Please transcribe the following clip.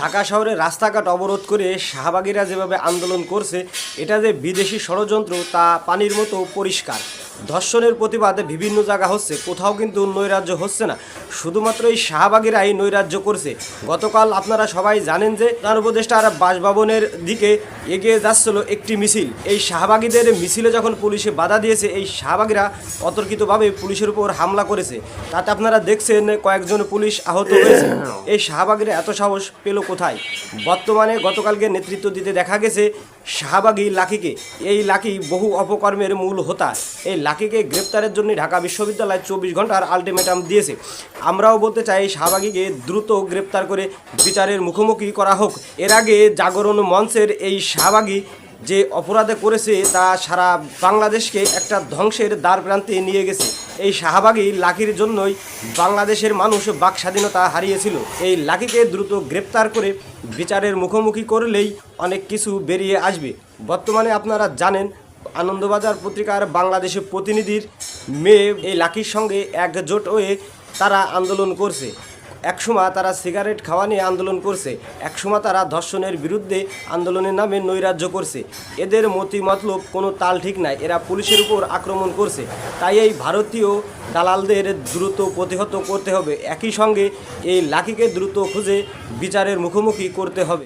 ঢাকা শহরে রাস্তাঘাট অবরোধ করে শাহবাগীরা যেভাবে আন্দোলন করছে, এটা যে বিদেশি ষড়যন্ত্র তা পানির মতো পরিষ্কার। ধর্ষণের প্রতিবাদে বিভিন্ন জায়গা হচ্ছে, কোথাও কিন্তু নৈরাজ্য হচ্ছে না, শুধুমাত্র এই শাহবাগীরাই নৈরাজ্য করছে। গতকাল আপনারা সবাই জানেন যে প্রধান উপদেষ্টার বাসভবনের দিকে এগিয়ে যাচ্ছিল একটি মিছিল। এই শাহবাগীদের মিছিলে যখন পুলিশে বাধা দিয়েছে, এই শাহবাগীরা অতর্কিতভাবে পুলিশের উপর হামলা করেছে। তাতে আপনারা দেখছেন কয়েকজন পুলিশ আহত হয়েছে। এই শাহবাগীরা এত সাহস পেল কোথায়? বর্তমানে গতকালকে নেতৃত্ব দিতে দেখা গেছে শাহবাগী লাকিকে। এই লাকি বহু অপকর্মের মূল হোতা। এই লাকিকে গ্রেপ্তারের জন্য ঢাকা বিশ্ববিদ্যালয় 24 ঘন্টার আলটিমেটাম দিয়েছে। আমরাও বলতে চাই শাহবাগীকে দ্রুত গ্রেপ্তার করে বিচারের মুখোমুখি করা হোক। এর আগে জাগরণ মঞ্চের এই শাহবাগী যে অপরাধে করেছে তা সারা বাংলাদেশকে একটা ধ্বংসের দ্বার প্রান্তে নিয়ে গেছে। এই শাহবাগী লাকির জন্যই বাংলাদেশের মানুষ বাক স্বাধীনতা হারিয়েছিল। এই লাকিকে দ্রুত গ্রেপ্তার করে বিচারের মুখোমুখি করলেই অনেক কিছু বেরিয়ে আসবে। বর্তমানে আপনারা জানেন আনন্দবাজার পত্রিকার বাংলাদেশের প্রতিনিধির মেয়ে এই লাকির সঙ্গে একজোট হয়ে তারা আন্দোলন করছে। একসময় তারা সিগারেট খাওয়া নিয়ে আন্দোলন করছে, একসময় তারা ধর্ষণের বিরুদ্ধে আন্দোলনের নামে নৈরাজ্য করছে। এদের মতি মতলব কোনো তাল ঠিক নাই, এরা পুলিশের উপর আক্রমণ করছে। তাই এই ভারতীয় দালালদের দ্রুত প্রতিহত করতে হবে। একই সঙ্গে এই লাকিকে দ্রুত খুঁজে বিচারের মুখোমুখি করতে হবে।